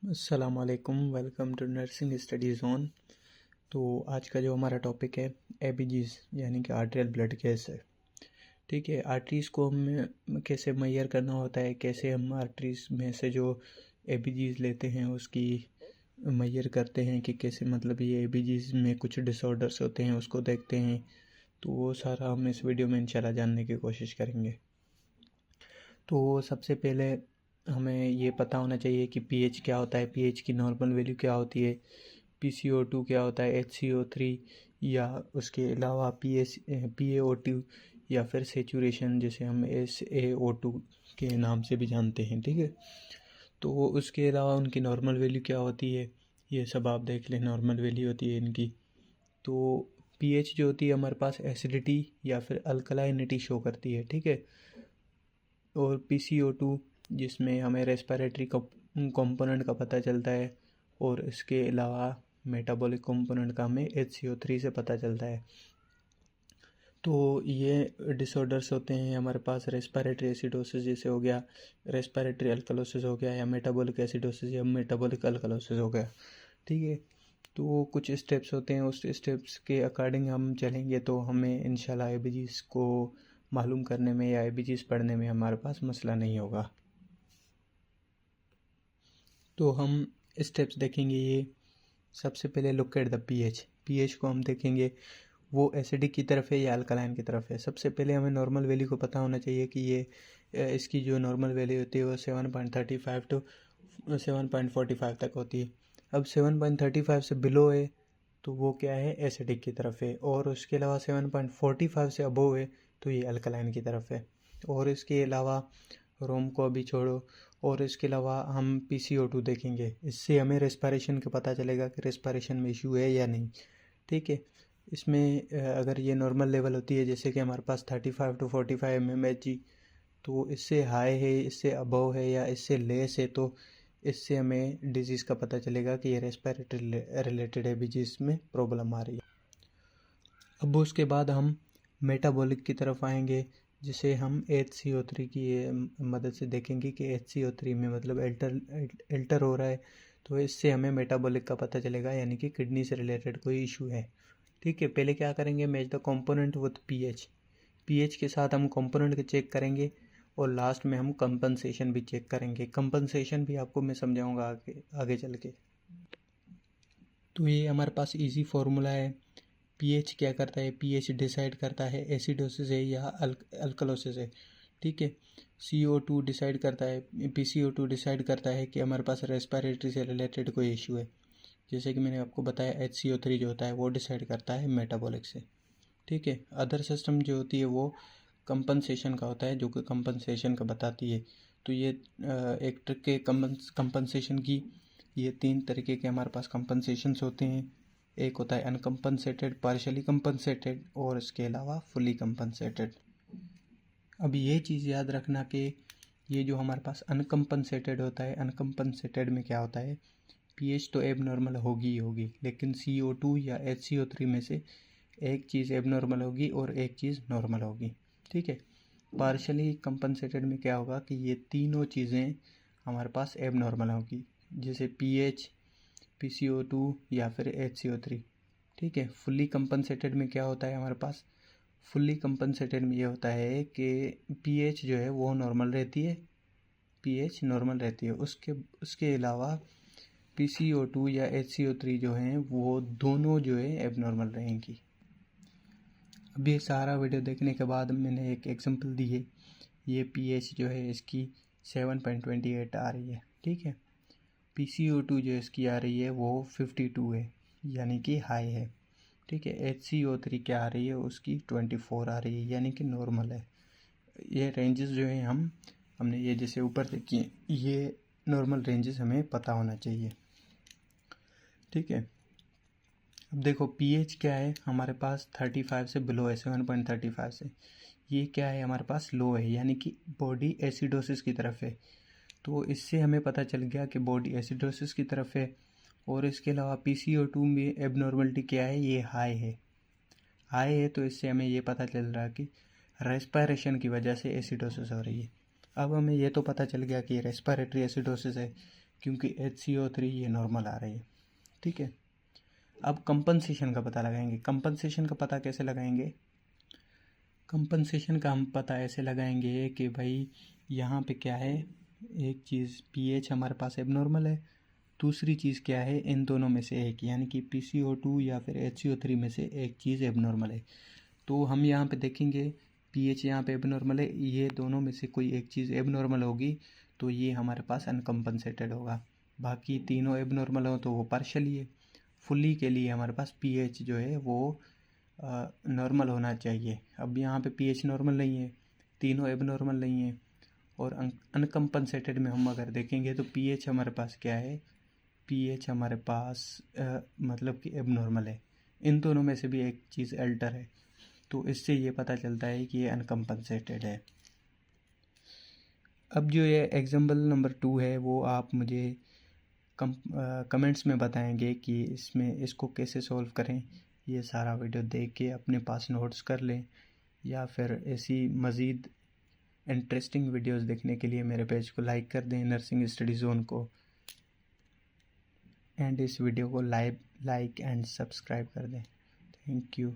अस्सलाम वालेकुम, welcome to nursing study zone. तो आज का जो हमारा टॉपिक है एबीजीज यानी कि आर्टेरियल ब्लड गैस है। ठीक है, आर्टरीज़ को हम कैसे मेजर करना होता है, कैसे हम आर्टरीज़ में से जो एबीजीज लेते हैं उसकी मेजर करते हैं कि कैसे, मतलब ये एबीजीज में कुछ डिसऑर्डर्स होते हैं उसको देखते हैं। तो वो सारा हम इस वीडियो में इंशाल्लाह जानने की कोशिश करेंगे। तो सबसे पहले हमें ये पता होना चाहिए कि पीएच क्या होता है, पीएच की नॉर्मल वैल्यू क्या होती है, पीसीओ2 क्या होता है, HCO3 या उसके अलावा PaO2 या फिर सेचुरेशन जिसे हम SaO2 के नाम से भी जानते हैं। ठीक है, तो उसके अलावा उनकी नॉर्मल वैल्यू क्या होती है ये सब आप देख लें। नॉर्मल वैल्यू होती है इनकी। तो पीएच जो होती है हमारे पास एसिडिटी या फिर अल्कलाइनिटी शो करती है। ठीक है, और PCO2 जिसमें हमें रेस्पिरेटरी कंपोनेंट का पता चलता है, और इसके अलावा मेटाबॉलिक कंपोनेंट का हमें HCO3 से पता चलता है। तो ये डिसऑर्डर्स होते हैं हमारे पास रेस्पिरेटरी एसिडोसिस जैसे हो गया, रेस्पिरेटरी अल्कलोसिस हो गया, या मेटाबॉलिक एसिडोसिस या मेटाबॉलिक अल्कलोसिस हो गया। ठीक है, तो कुछ स्टेप्स होते हैं, उस स्टेप्स के अकॉर्डिंग हम चलेंगे तो हमें इंशाल्लाह एबीजीज को मालूम करने में या एबीजीज पढ़ने में हमारे पास मसला नहीं होगा। तो हम स्टेप्स देखेंगे ये। सबसे पहले look at the pH. PH को हम देखेंगे वो एसिडिक की तरफ है या अल्कलाइन की तरफ है। सबसे पहले हमें नॉर्मल वैल्यू को पता होना चाहिए कि ये इसकी जो नॉर्मल वैल्यू होती है वो 7.35 टू 7.45 तक होती है। अब 7.35 से बिलो है तो वो क्या है, एसिडिक की तरफ है, और उसके अलावा 7.45 से अबोव है तो ये अल्कलाइन की तरफ है। और इसके अलावा रोम को अभी छोड़ो, और इसके अलावा हम PCO2 देखेंगे। इससे हमें रेस्पिरेशन का पता चलेगा कि रेस्पिरेशन में इशू है या नहीं। ठीक है, इसमें अगर ये नॉर्मल लेवल होती है जैसे कि हमारे पास 35 टू 45 mmHg, तो इससे हाई है, इससे अबव है या इससे लेस है, तो इससे हमें डिजीज़ का पता चलेगा कि ये रेस्पिरेटरी रिलेटेड है भी, जिसमें प्रॉब्लम आ रही है। अब उसके बाद हम मेटाबॉलिक की तरफ आएंगे, जिसे हम HCO3 की मदद से देखेंगे कि HCO3 में मतलब एल्टर हो रहा है, तो इससे हमें मेटाबॉलिक का पता चलेगा, यानी कि किडनी से रिलेटेड कोई इशू है। ठीक है, पहले क्या करेंगे, match the component with pH. PH के साथ हम कंपोनेंट के चेक करेंगे, और लास्ट में हम कंपनसेशन भी चेक करेंगे। कंपनसेशन भी आपको मैं समझाऊंगा आगे आगे चल के। तो ये हमारे पास इजी फार्मूला है। पीएच क्या करता है, पीएच डिसाइड करता है एसिडोसिस है या अल्कलोसिस है। ठीक है, CO2 डिसाइड करता है, PCO2 डिसाइड करता है कि हमारे पास रेस्पिरेटरी से रिलेटेड कोई इशू है। जैसे कि मैंने आपको बताया HCO3 जो होता है वो डिसाइड करता है मेटाबॉलिक से। ठीक है, अदर सिस्टम जो होती है वो कंपनसेशन का होता है, जो कि कंपनसेशन का बताती है। तो ये एक ट्रिक के कंपनसेशन की, ये 3 तरीके के हमारे पास कंपनसेशंस होते हैं। एक होता है अनकम्पनसेटेड, पार्शली कंपनसेटेड, और इसके अलावा फुली कंपनसेटेड। अब ये चीज़ याद रखना कि ये जो हमारे पास अनकम्पनसेटेड होता है, अनकम्पनसेटेड में क्या होता है, पीएच तो एब नॉर्मल होगी ही होगी, लेकिन CO2 या HCO3 में से एक चीज़ एब नॉर्मल होगी और एक चीज़ नॉर्मल होगी। ठीक है, पार्शली कंपनसेटेड में क्या होगा कि ये तीनों चीज़ें हमारे पास एब नॉर्मल होगी, जैसे पीएच, PCO2 या फिर HCO3। ठीक है, फुल्ली कंपनसेटेड में क्या होता है हमारे पास, फुल्ली कंपनसेटेड में ये होता है कि पीएच जो है वो नॉर्मल रहती है, पीएच नॉर्मल रहती है, उसके उसके अलावा PCO2 या HCO3 जो हैं वो दोनों जो है एबनॉर्मल रहेंगी। अब ये सारा वीडियो देखने के बाद मैंने एक एग्जांपल दी है। ये पीएच जो है इसकी 7.28 आ रही है। ठीक है, PCO2 जो इसकी आ रही है वो 52 है, यानी कि हाई है। ठीक है, HCO3 क्या आ रही है, उसकी 24 आ रही है, यानी कि नॉर्मल है। ये रेंजेस जो है हमने ये जैसे ऊपर देखी, ये नॉर्मल रेंजेस हमें पता होना चाहिए। ठीक है, अब देखो पीएच क्या है हमारे पास 35 से बिलो है, 7.35 से। ये क्या है हमारे पास लो है, यानी कि बॉडी एसिडोसिस की तरफ है। तो इससे हमें पता चल गया कि बॉडी एसिडोसिस की तरफ है। और इसके अलावा PCO2 में एबनॉर्मलिटी क्या है, ये हाई है। हाई है तो इससे हमें ये पता चल रहा है कि रेस्पिरेशन की वजह से एसिडोसिस हो रही है। अब हमें ये तो पता चल गया कि रेस्पिरेटरी एसिडोसिस है, क्योंकि HCO3 ये नॉर्मल आ रही है। ठीक है, अब कंपनसेशन का पता लगाएंगे। कंपनसेशन का पता कैसे लगाएंगे? कंपनसेशन का हम पता ऐसे लगाएंगे कि भाई यहाँ पे क्या है, एक चीज़ pH हमारे पास एबनॉर्मल है, दूसरी चीज़ क्या है, इन दोनों में से एक, यानी कि PCO2 या फिर HCO3 में से एक चीज़ एबनॉर्मल है। तो हम यहाँ पे देखेंगे pH यहाँ पे एबनॉर्मल है, ये दोनों में से कोई एक चीज़ एबनॉर्मल होगी तो ये हमारे पास अनकम्पनसेटेड होगा। बाकी तीनों एबनॉर्मल हो तो वो पार्शली है। फुली के लिए हमारे पास pH जो है वो नॉर्मल होना चाहिए। अब यहाँ पे pH नॉर्मल नहीं है, तीनों एबनॉर्मल नहीं है, और अनकम्पनसेटेड में हम अगर देखेंगे तो pH हमारे पास क्या है, pH हमारे पास मतलब कि एबनॉर्मल है। इन दोनों में से भी एक चीज़ अल्टर है, तो इससे ये पता चलता है कि ये अनकम्पनसेटेड है। अब जो ये एग्जाम्पल नंबर 2 है वो आप मुझे कमेंट्स में बताएंगे कि इसको कैसे सॉल्व करें। ये सारा वीडियो देख के अपने पास नोट्स कर लें, या फिर ऐसी मज़ीद इंटरेस्टिंग वीडियोस देखने के लिए मेरे पेज को लाइक कर दें, नर्सिंग स्टडी जोन को, एंड इस वीडियो को लाइक एंड सब्सक्राइब कर दें। Thank you.